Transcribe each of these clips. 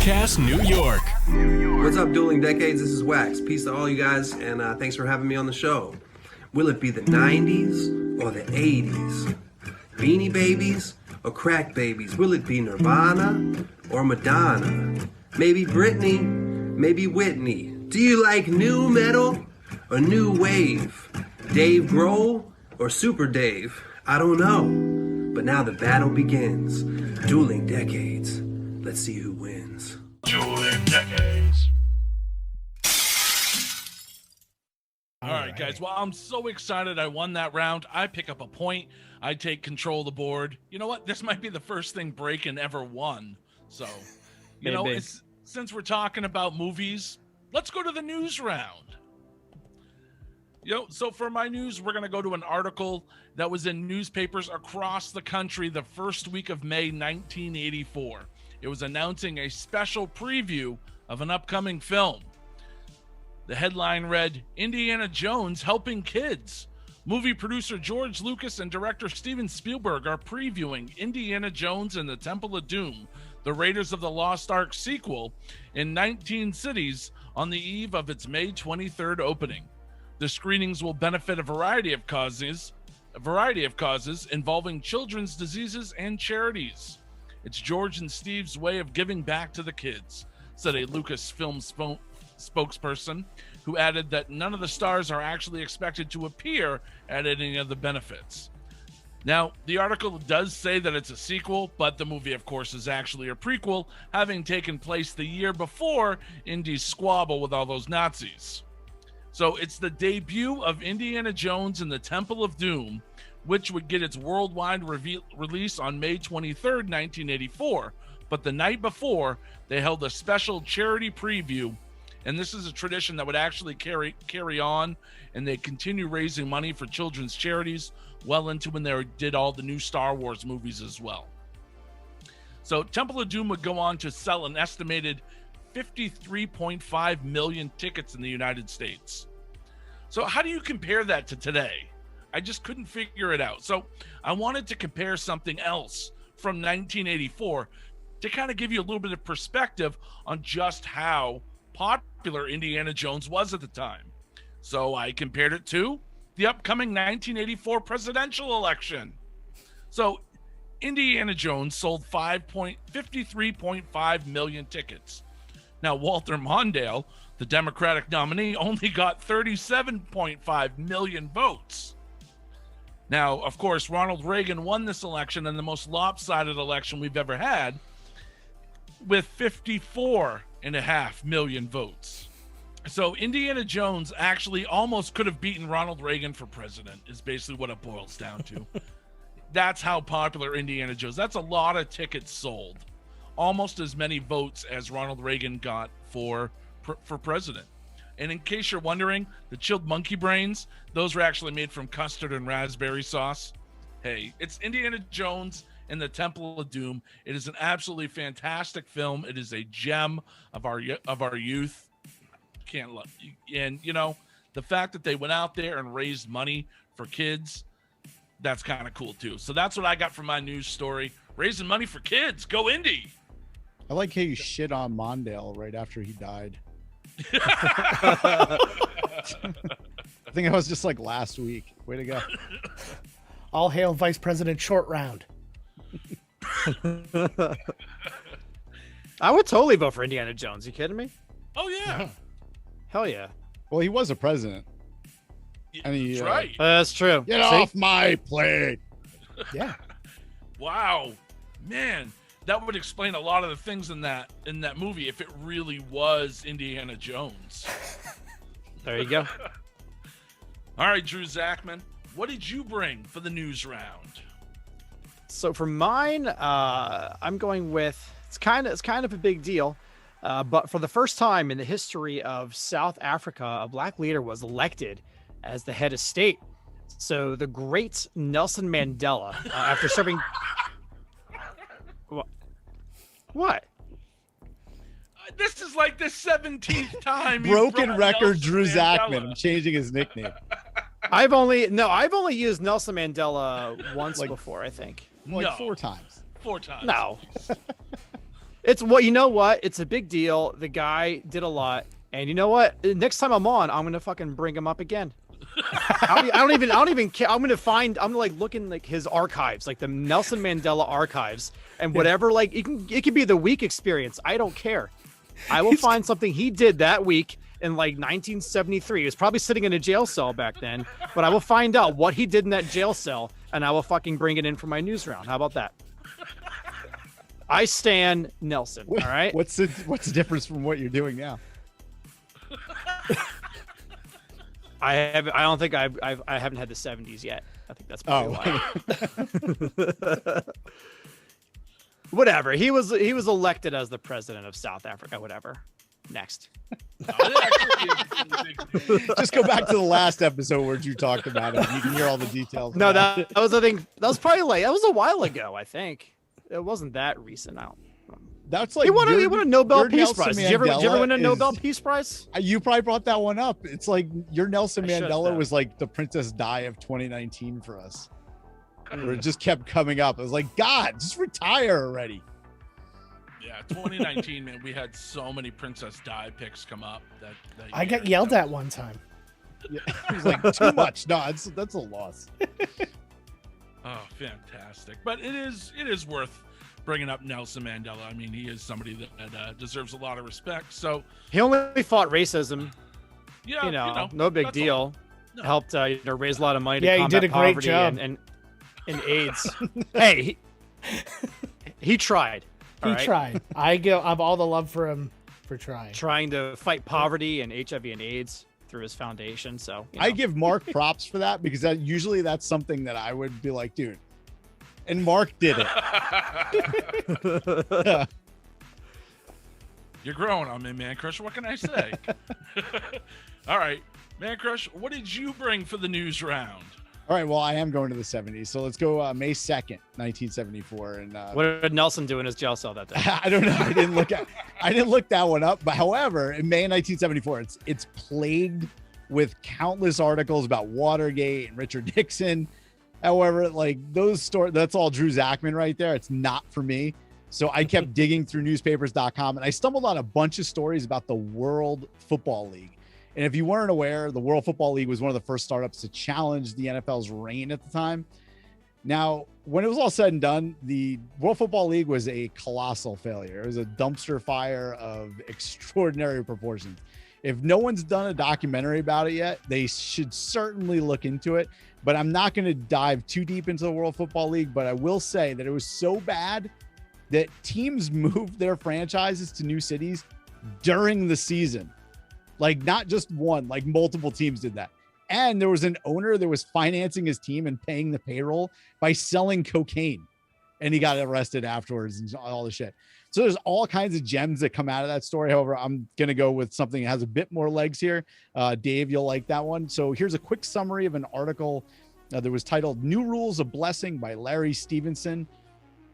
Podcast New York. What's up, Dueling Decades? This is Wax. Peace to all you guys, and thanks for having me on the show. Will it be the 90s or the 80s? Beanie Babies or Crack Babies? Will it be Nirvana or Madonna? Maybe Britney, maybe Whitney. Do you like new metal or new wave? Dave Grohl or Super Dave? I don't know. But now the battle begins. Dueling Decades. Let's see who wins. Dueling Decades. All right, guys. Well, I'm so excited I won that round. I pick up a point. I take control of the board. You know what? This might be the first thing Breakin' ever won. So, since we're talking about movies, let's go to the news round. So for my news, we're going to go to an article that was in newspapers across the country the first week of May 1984. It was announcing a special preview of an upcoming film. The headline read, Indiana Jones Helping Kids. Movie producer George Lucas and director Steven Spielberg are previewing Indiana Jones and the Temple of Doom, the Raiders of the Lost Ark sequel, in 19 cities on the eve of its May 23rd opening. The screenings will benefit a variety of causes involving children's diseases and charities. It's George and Steve's way of giving back to the kids, said a Lucasfilm spokesperson, who added that none of the stars are actually expected to appear at any of the benefits. Now, the article does say that it's a sequel, but the movie, of course, is actually a prequel, having taken place the year before Indy's squabble with all those Nazis. So it's the debut of Indiana Jones and the Temple of Doom, which would get its worldwide release on May 23rd, 1984. But the night before, they held a special charity preview, and this is a tradition that would actually carry on, and they continue raising money for children's charities well into when they did all the new Star Wars movies as well. So Temple of Doom would go on to sell an estimated 53.5 million tickets in the United States. So how do you compare that to today? I just couldn't figure it out. So I wanted to compare something else from 1984 to kind of give you a little bit of perspective on just how popular Indiana Jones was at the time. So I compared it to the upcoming 1984 presidential election. So Indiana Jones sold 53.5 million tickets. Now, Walter Mondale, the Democratic nominee, only got 37.5 million votes. Now, of course, Ronald Reagan won this election, and the most lopsided election we've ever had, with 54.5 million votes. So Indiana Jones actually almost could have beaten Ronald Reagan for president, is basically what it boils down to. That's how popular Indiana Jones. That's a lot of tickets sold. Almost as many votes as Ronald Reagan got for president. And in case you're wondering, the chilled monkey brains, those were actually made from custard and raspberry sauce. Hey, it's Indiana Jones and the Temple of Doom. It is an absolutely fantastic film. It is a gem of our youth. Can't love, and the fact that they went out there and raised money for kids, that's kind of cool too. So that's what I got from my news story. Raising money for kids. Go Indy. I like how you shit on Mondale right after he died. I think that was just like last week. Way to go. All hail Vice President Short Round. I would totally vote for Indiana Jones. You kidding me? Oh, yeah. Hell yeah. Well, he was a president. And he, that's right. That's true. Get off my plate. Yeah. Wow. Man, that would explain a lot of the things in that movie if it really was Indiana Jones. There you go. All right, Drew Zachman, what did you bring for the news round? So for mine, I'm going with it's kind of a big deal, but for the first time in the history of South Africa, a black leader was elected as the head of state. So the great Nelson Mandela, after serving. What? This is like the 17th time. Broken record, Drew Mandela. Zachman. I'm changing his nickname. I've only used Nelson Mandela once before, I think. Like 4 times. 4 times. No. It's you know what? It's a big deal. The guy did a lot, and you know what? Next time I'm on, I'm gonna fucking bring him up again. I don't even care. I'm gonna like looking like his archives, like the Nelson Mandela archives, and whatever. Like it could be the week experience. I don't care. I will find something he did that week in like 1973. He was probably sitting in a jail cell back then, but I will find out what he did in that jail cell, and I will fucking bring it in for my news round. How about that? I stan Nelson. All right. What's the difference from what you're doing now? I don't think I haven't had the 70s yet. I think that's probably why. Whatever. He was elected as the president of South Africa. Whatever. Next. Just go back to the last episode where you talked about it. You can hear all the details. No, that was I think that was probably like that was a while ago. I think it wasn't that recent. That's like he won a Nobel Peace Nelson Prize. Did you ever win a Nobel is- Peace Prize? You probably brought that one up. It's like your Nelson I should Mandela have. was like the Princess Di of 2019 for us. Where it just kept coming up. It was like, God, just retire already. Yeah, 2019, man, we had so many Princess Di picks come up that I got year. yelled at one time. Yeah, it was like too much. No, that's a loss. Oh, fantastic! But it is worth bringing up Nelson Mandela. I mean, he is somebody that deserves a lot of respect. So He only fought racism. yeah, No big that's deal. all. No. Helped raise a lot of money to Yeah, he combat did a great poverty job. and AIDS. Hey, he tried. He all right? tried. I have all the love for him for trying. Trying to fight poverty and HIV and AIDS through his foundation. So I give Mark props for that because usually that's something that I would be like, dude. And Mark did it. You're growing on me, Man Crush. What can I say? All right, Man Crush, what did you bring for the news round? All right, well, I am going to the 70s. So let's go May 2nd, 1974. And what did Nelson do in his jail cell that day? I don't know. I didn't look that one up. But however, in May 1974, it's plagued with countless articles about Watergate and Richard Nixon. However, like those stories, that's all Drew Zachman right there. It's not for me. So I kept digging through newspapers.com and I stumbled on a bunch of stories about the World Football League. And if you weren't aware, the World Football League was one of the first startups to challenge the NFL's reign at the time. Now, when it was all said and done, the World Football League was a colossal failure. It was a dumpster fire of extraordinary proportions. If no one's done a documentary about it yet, they should certainly look into it. But I'm not going to dive too deep into the World Football League. But I will say that it was so bad that teams moved their franchises to new cities during the season. Like not just one, like multiple teams did that. And there was an owner that was financing his team and paying the payroll by selling cocaine. And he got arrested afterwards and all the shit. So there's all kinds of gems that come out of that story. However, I'm going to go with something that has a bit more legs here. Dave, you'll like that one. So here's a quick summary of an article that was titled New Rules of Blessing by Larry Stevenson.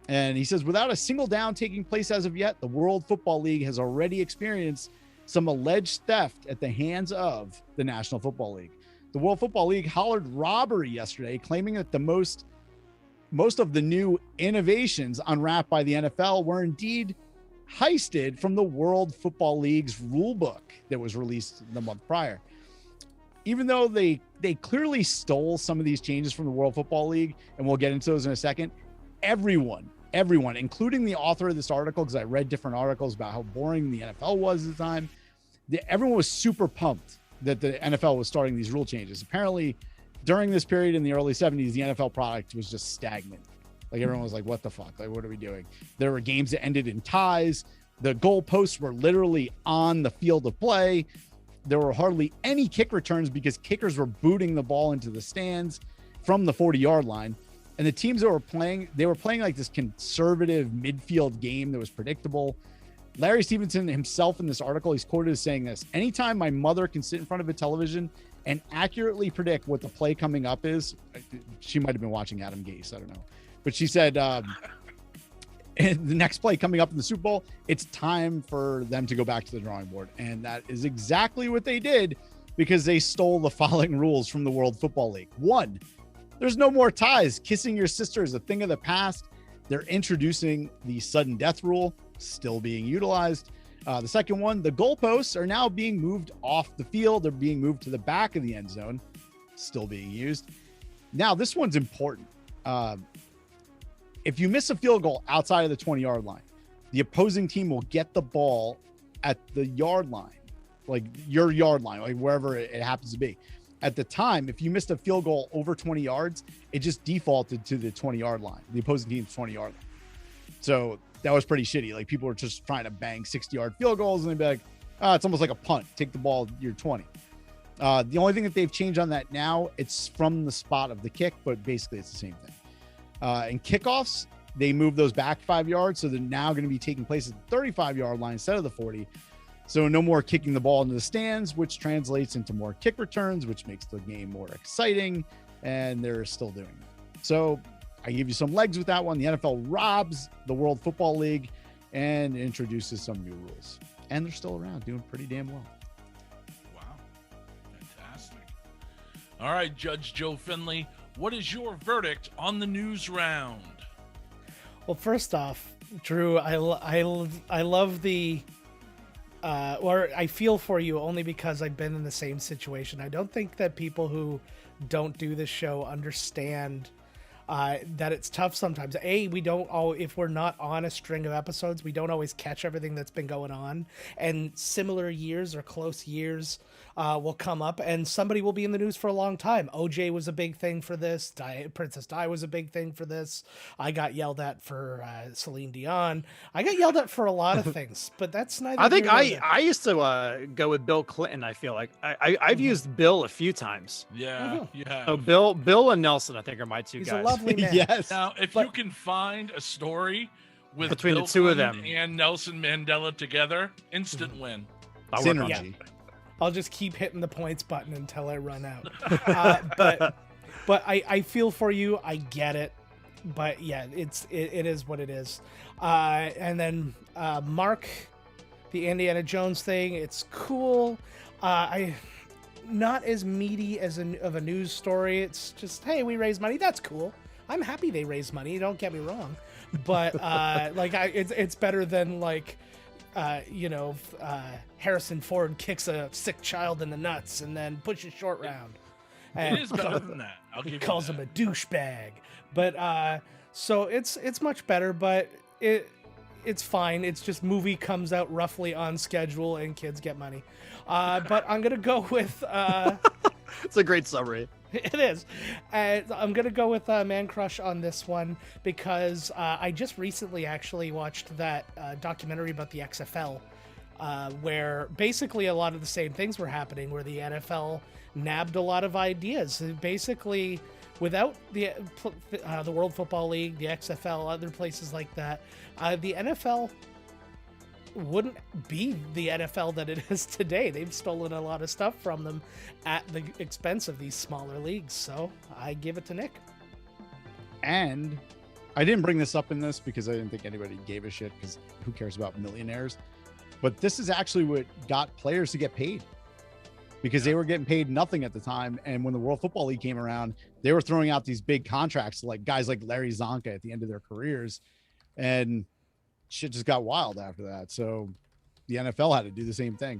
And he says, without a single down taking place as of yet, the World Football League has already experienced some alleged theft at the hands of the National Football League. The World Football League hollered robbery yesterday, claiming that the most of the new innovations unwrapped by the NFL were indeed heisted from the World Football League's rule book that was released the month prior. Even though they clearly stole some of these changes from the World Football League, and we'll get into those in a second, everyone, including the author of this article, because I read different articles about how boring the NFL was at the time, everyone was super pumped that the NFL was starting these rule changes. Apparently, during this period in the early 70s, the NFL product was just stagnant. Like everyone was like, what the fuck? Like, what are we doing? There were games that ended in ties. The goalposts were literally on the field of play. There were hardly any kick returns because kickers were booting the ball into the stands from the 40-yard line. And the teams that were playing, they were playing like this conservative midfield game that was predictable. Larry Stevenson himself in this article, he's quoted as saying this: anytime my mother can sit in front of a television and accurately predict what the play coming up is, she might have been watching Adam Gase, I don't know. But she said, and the next play coming up in the Super Bowl, it's time for them to go back to the drawing board. And that is exactly what they did, because they stole the following rules from the World Football League. 1, there's no more ties. Kissing your sister is a thing of the past. They're introducing the sudden death rule, still being utilized. The second one, the goalposts are now being moved off the field. They're being moved to the back of the end zone, still being used. Now, this one's important. If you miss a field goal outside of the 20-yard line, the opposing team will get the ball at the yard line, like your yard line, like wherever it happens to be. At the time, if you missed a field goal over 20 yards, it just defaulted to the 20-yard line, the opposing team's 20-yard line. So that was pretty shitty. Like, people were just trying to bang 60-yard field goals, and they'd be like, oh, it's almost like a punt. Take the ball, you're 20. The only thing that they've changed on that now, it's from the spot of the kick, but basically it's the same thing. And kickoffs, they move those back 5 yards, so they're now going to be taking place at the 35-yard line instead of the 40. So no more kicking the ball into the stands, which translates into more kick returns, which makes the game more exciting, and they're still doing that. So I give you some legs with that one. The NFL robs the World Football League and introduces some new rules. And they're still around, doing pretty damn well. Wow. Fantastic. All right, Judge Joe Findlay, what is your verdict on the news round? Well, first off, Drew, I love the or I feel for you only because I've been in the same situation. I don't think that people who don't do this show understand that it's tough sometimes. We don't all, if we're not on a string of episodes, we don't always catch everything that's been going on, and similar years or close years will come up, and somebody will be in the news for a long time. OJ was a big thing for this. Princess Di was a big thing for this. I got yelled at for Celine Dion. I got yelled at for a lot of things, but that's neither. I think I used to go with Bill Clinton. I feel like I've used Bill a few times. Yeah, yeah. So Bill and Nelson, I think, are my two He's guys. a lovely man. Yes. Now, if you can find a story with Between Bill the two of Clinton them. and Nelson Mandela together, instant win. I'll work on Synergy. that. Yeah. I'll just keep hitting the points button until I run out. But I feel for you. I get it. But yeah, it is what it is. And then Mark, the Indiana Jones thing, it's cool. Not as meaty as of a news story. It's just, hey, we raise money. That's cool. I'm happy they raise money. Don't get me wrong. But it's better than Harrison Ford kicks a sick child in the nuts and then pushes short round. And It is better than that. I'll give you calls that. him a douchebag. But so it's much better, but it's fine. It's just movie comes out roughly on schedule and kids get money. But I'm gonna go with It's a great summary. it is. I'm gonna go with Man Crush on this one because I just recently actually watched that documentary about the XFL, where basically a lot of the same things were happening, where the NFL nabbed a lot of ideas. Basically, without the World Football League, the XFL, other places like that, the NFL wouldn't be the NFL that it is today. They've stolen a lot of stuff from them at the expense of these smaller leagues. So I give it to Nick. And I didn't bring this up in this because I didn't think anybody gave a shit, because who cares about millionaires? But this is actually what got players to get paid, because they were getting paid nothing at the time. And when the World Football League came around, they were throwing out these big contracts, like guys like Larry Zonka at the end of their careers. And shit just got wild after that. So the NFL had to do the same thing.